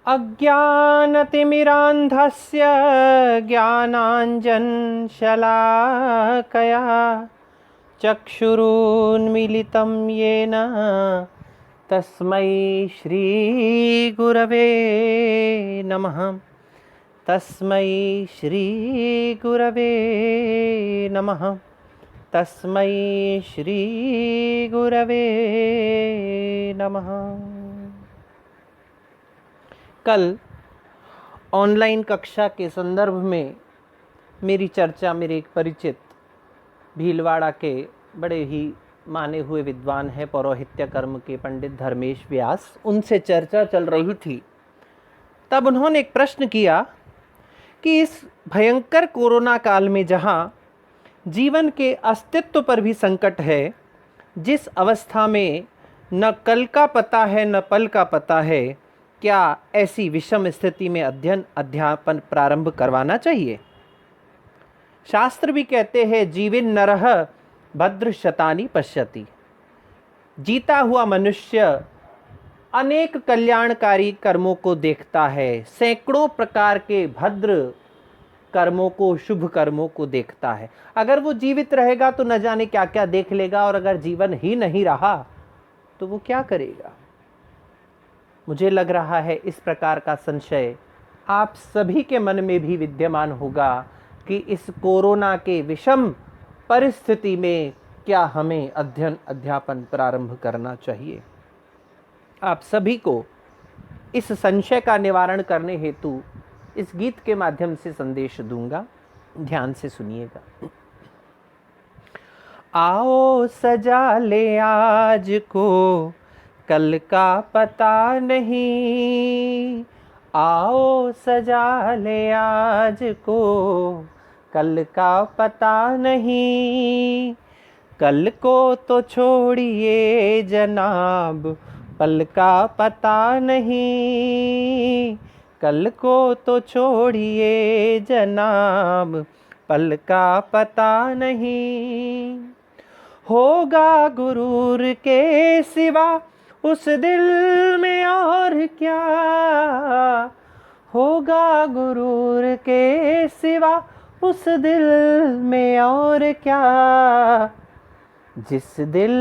अज्ञानतिमिरान्धस्य ज्ञानाञ्जनशलाकया चक्षुरुन्मीलितं येन तस्मै श्रीगुरवे नमः। तस्मै श्रीगुरवे नमः। तस्मै श्रीगुरवे नमः। कल ऑनलाइन कक्षा के संदर्भ में मेरी चर्चा मेरे एक परिचित भीलवाड़ा के बड़े ही माने हुए विद्वान हैं, पौरोहित्य कर्म के पंडित धर्मेश व्यास, उनसे चर्चा चल रही थी। तब उन्होंने एक प्रश्न किया कि इस भयंकर कोरोना काल में जहाँ जीवन के अस्तित्व पर भी संकट है, जिस अवस्था में न कल का पता है न पल का पता है, क्या ऐसी विषम स्थिति में अध्ययन अध्यापन प्रारंभ करवाना चाहिए? शास्त्र भी कहते हैं जीविन नरः भद्र शतानि पश्यति। जीता हुआ मनुष्य अनेक कल्याणकारी कर्मों को देखता है, सैकड़ों प्रकार के भद्र कर्मों को, शुभ कर्मों को देखता है। अगर वो जीवित रहेगा तो न जाने क्या क्या देख लेगा, और अगर जीवन ही नहीं रहा तो वो क्या करेगा? मुझे लग रहा है इस प्रकार का संशय आप सभी के मन में भी विद्यमान होगा कि इस कोरोना के विषम परिस्थिति में क्या हमें अध्ययन अध्यापन प्रारंभ करना चाहिए। आप सभी को इस संशय का निवारण करने हेतु इस गीत के माध्यम से संदेश दूंगा, ध्यान से सुनिएगा। आओ सजा ले आज को, कल का पता नहीं। आओ सजा ले आज को, कल का पता नहीं। कल को तो छोड़िए जनाब, पल का पता नहीं। कल को तो छोड़िए जनाब, पल का पता नहीं। होगा गुरूर के सिवा उस दिल में और क्या, होगा गुरूर के सिवा उस दिल में और क्या। जिस दिल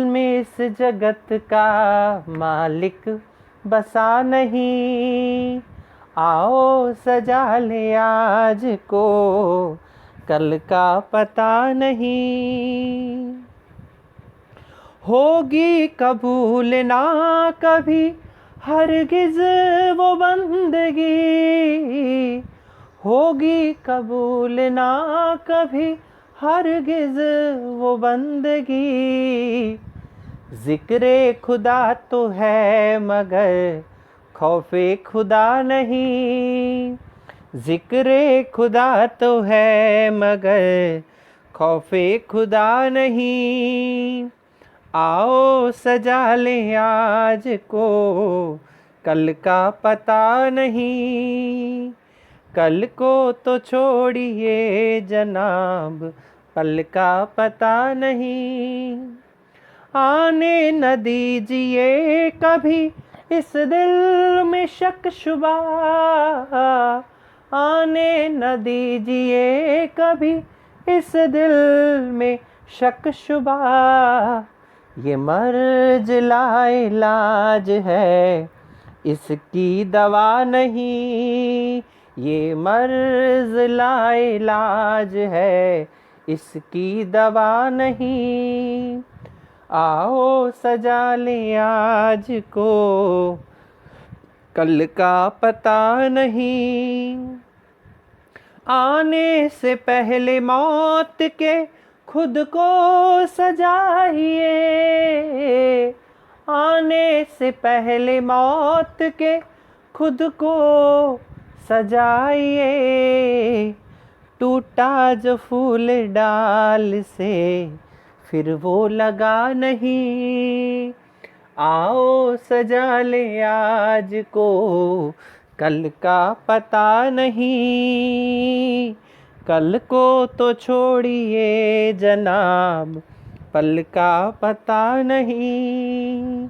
में इस जगत का मालिक बसा नहीं। आओ सजा ले आज को, कल का पता नहीं। होगी कबूल ना कभी हरगिज़ वो बंदगी। होगी कबूल ना कभी हरगिज़ वो बंदगी। ज़िक्रे खुदा तो है मगर खौफे खुदा नहीं। ज़िक्रे खुदा तो है मगर खौफे खुदा नहीं। आओ सजा ले आज को, कल का पता नहीं। कल को तो छोड़िए जनाब, पल का पता नहीं। आने न दीजिए कभी इस दिल में शक शुबा। आने न दीजिए कभी इस दिल में शक शुबा। ये मर्ज लाइलाज है, इसकी दवा नहीं। ये मर्ज लाइलाज है, इसकी दवा नहीं। आओ सजा ले आज को, कल का पता नहीं। आने से पहले मौत के खुद को सजाइए। आने से पहले मौत के खुद को सजाइए। टूटा जो फूल डाल से फिर वो लगा नहीं। आओ सजा ले आज को, कल का पता नहीं। कल को तो छोड़िए जनाब, पल का पता नहीं।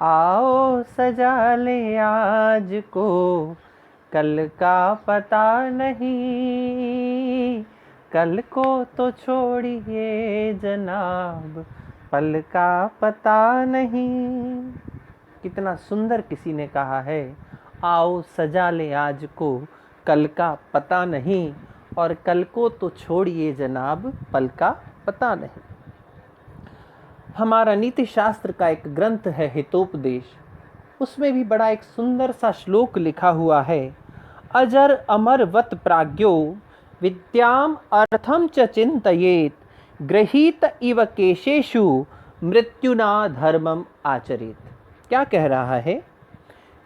आओ सजा ले आज को, कल का पता नहीं, कल को तो छोड़िए जनाब, पल का पता नहीं। कितना सुंदर किसी ने कहा है, आओ सजा ले आज को, कल का पता नहीं, और कल को तो छोड़िए जनाब, पल का पता नहीं। हमारा नीति शास्त्र का एक ग्रंथ है हितोपदेश, उसमें भी बड़ा एक सुंदर सा श्लोक लिखा हुआ है, अजर अमर वत प्राज्ञो विद्याम अर्थम च चिंतयेत, गृहीत इव केशेषु मृत्युना धर्मम आचरेत। क्या कह रहा है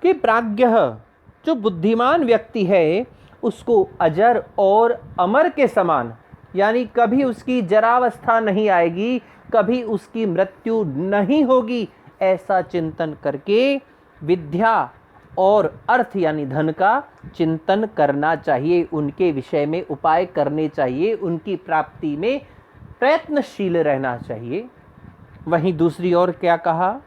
कि प्राज्ञ, जो बुद्धिमान व्यक्ति है, उसको अजर और अमर के समान, यानी कभी उसकी जरावस्था नहीं आएगी, कभी उसकी मृत्यु नहीं होगी, ऐसा चिंतन करके विद्या और अर्थ यानी धन का चिंतन करना चाहिए, उनके विषय में उपाय करने चाहिए, उनकी प्राप्ति में प्रयत्नशील रहना चाहिए। वहीं दूसरी ओर क्या कहा,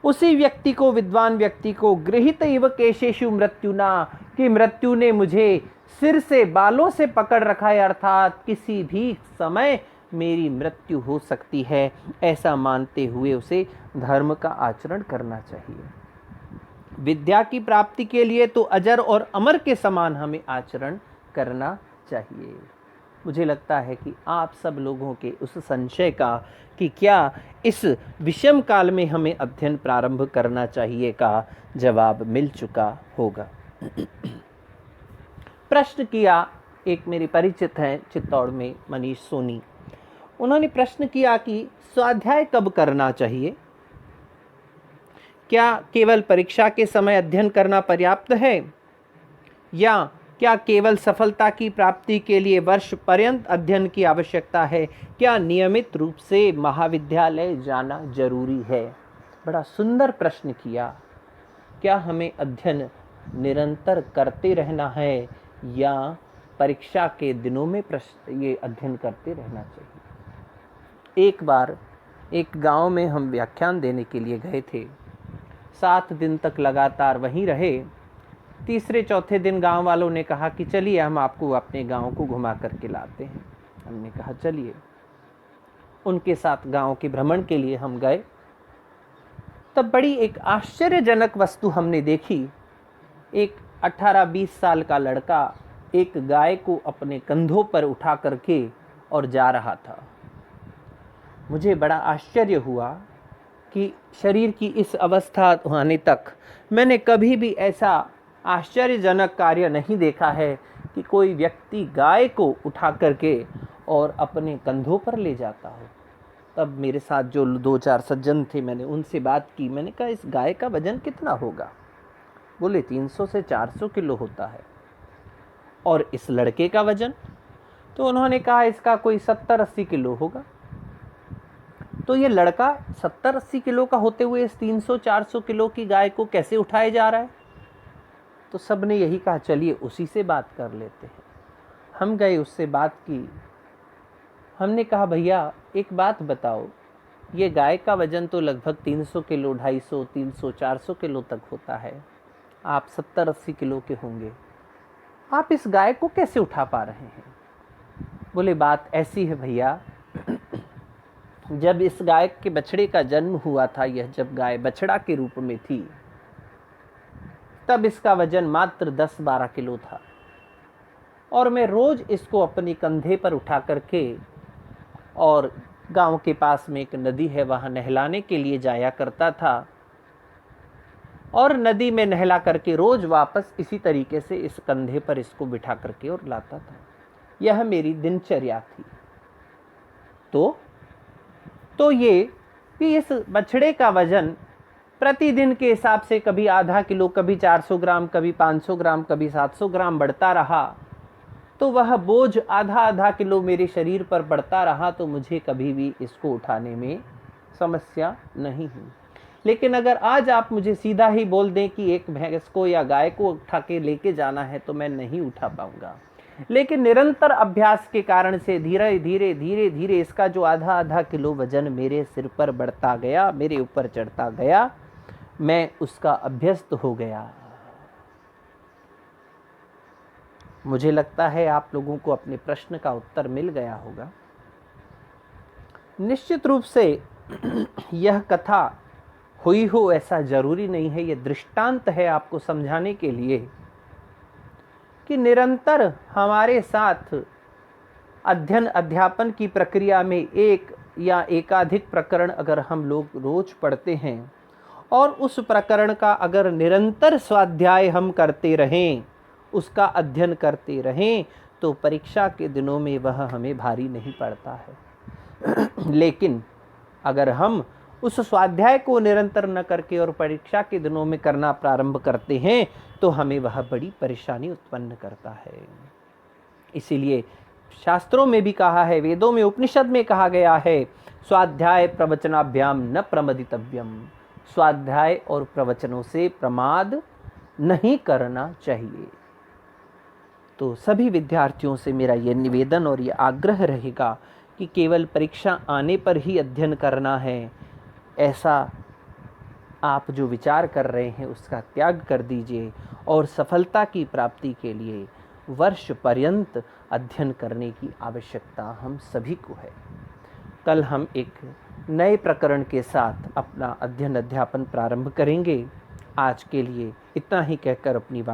उसी व्यक्ति को, विद्वान व्यक्ति को, गृहीत इव केशेषु मृत्युना, कि मृत्यु ने मुझे सिर से बालों से पकड़ रखा है, अर्थात किसी भी समय मेरी मृत्यु हो सकती है, ऐसा मानते हुए उसे धर्म का आचरण करना चाहिए। विद्या की प्राप्ति के लिए तो अजर और अमर के समान हमें आचरण करना चाहिए। मुझे लगता है कि आप सब लोगों के उस संशय का कि क्या इस विषम काल में हमें अध्ययन प्रारंभ करना चाहिए का जवाब मिल चुका होगा। प्रश्न किया, एक मेरे परिचित हैं चित्तौड़ में, मनीष सोनी, उन्होंने प्रश्न किया कि स्वाध्याय कब करना चाहिए, क्या केवल परीक्षा के समय अध्ययन करना पर्याप्त है, या क्या केवल सफलता की प्राप्ति के लिए वर्ष पर्यंत अध्ययन की आवश्यकता है, क्या नियमित रूप से महाविद्यालय जाना जरूरी है। बड़ा सुंदर प्रश्न किया। क्या हमें अध्ययन निरंतर करते रहना है या परीक्षा के दिनों में ये अध्ययन करते रहना चाहिए। एक बार एक गांव में हम व्याख्यान देने के लिए गए थे, 7 दिन तक लगातार वहीं रहे। तीसरे चौथे दिन गांव वालों ने कहा कि चलिए हम आपको अपने गांव को घुमा करके लाते हैं। हमने कहा चलिए। उनके साथ गांव के भ्रमण के लिए हम गए। तब बड़ी एक आश्चर्यजनक वस्तु हमने देखी। एक 18-20 साल का लड़का एक गाय को अपने कंधों पर उठा करके और जा रहा था। मुझे बड़ा आश्चर्य हुआ कि शरीर की इस अवस्था होने तक मैंने कभी भी ऐसा आश्चर्यजनक कार्य नहीं देखा है कि कोई व्यक्ति गाय को उठा करके और अपने कंधों पर ले जाता हो। तब मेरे साथ जो 2-4 सज्जन थे, मैंने उनसे बात की। मैंने कहा इस गाय का वजन कितना होगा? बोले 300 से 400 किलो होता है। और इस लड़के का वजन? तो उन्होंने कहा इसका कोई 70-80 किलो होगा। तो ये लड़का 70-80 किलो का होते हुए इस 300-400 किलो की गाय को कैसे उठाए जा रहा है? तो सब ने यही कहा चलिए उसी से बात कर लेते हैं। हम गए, उससे बात की। हमने कहा भैया एक बात बताओ, ये गाय का वजन तो लगभग 300 किलो, 250, 300, 400 किलो तक होता है। आप 70-80 किलो के होंगे, आप इस गाय को कैसे उठा पा रहे हैं? बोले बात ऐसी है भैया, जब इस गाय के बछड़े का जन्म हुआ था, यह जब गाय बछड़ा के रूप में थी, तब इसका वजन मात्र 10-12 किलो था। और मैं रोज इसको अपने कंधे पर उठा करके और गांव के पास में एक नदी है, वहां नहलाने के लिए जाया करता था। और नदी में नहला करके रोज वापस इसी तरीके से इस कंधे पर इसको बिठा करके और लाता था। यह मेरी दिनचर्या थी। तो ये कि इस बछड़े का वजन प्रतिदिन के हिसाब से कभी आधा किलो, कभी 400 ग्राम, कभी 500 ग्राम, कभी 700 ग्राम बढ़ता रहा, तो वह बोझ आधा किलो मेरे शरीर पर बढ़ता रहा, तो मुझे कभी भी इसको उठाने में समस्या नहीं हुई। लेकिन अगर आज आप मुझे सीधा ही बोल दें कि एक भैंस को या गाय को उठा के लेके जाना है, तो मैं नहीं उठा पाऊंगा। लेकिन निरंतर अभ्यास के कारण से धीरे धीरे इसका जो आधा किलो वजन मेरे सिर पर बढ़ता गया, मेरे ऊपर चढ़ता गया, मैं उसका अभ्यस्त हो गया। मुझे लगता है आप लोगों को अपने प्रश्न का उत्तर मिल गया होगा। निश्चित रूप से यह कथा हुई हो ऐसा जरूरी नहीं है, यह दृष्टांत है आपको समझाने के लिए कि निरंतर हमारे साथ अध्ययन अध्यापन की प्रक्रिया में एक या एकाधिक प्रकरण अगर हम लोग रोज पढ़ते हैं और उस प्रकरण का अगर निरंतर स्वाध्याय हम करते रहें, उसका अध्ययन करते रहें, तो परीक्षा के दिनों में वह हमें भारी नहीं पड़ता है। लेकिन अगर हम उस स्वाध्याय को निरंतर न करके और परीक्षा के दिनों में करना प्रारंभ करते हैं तो हमें वह बड़ी परेशानी उत्पन्न करता है। इसीलिए शास्त्रों में भी कहा है, वेदों में उपनिषद में कहा गया है, स्वाध्याय प्रवचनाभ्याम न प्रमदितव्यम। स्वाध्याय और प्रवचनों से प्रमाद नहीं करना चाहिए। तो सभी विद्यार्थियों से मेरा यह निवेदन और यह आग्रह रहेगा कि केवल परीक्षा आने पर ही अध्ययन करना है, ऐसा आप जो विचार कर रहे हैं उसका त्याग कर दीजिए और सफलता की प्राप्ति के लिए वर्ष पर्यंत अध्ययन करने की आवश्यकता हम सभी को है। कल हम एक नए प्रकरण के साथ अपना अध्ययन अध्यापन प्रारंभ करेंगे। आज के लिए इतना ही कहकर अपनी बात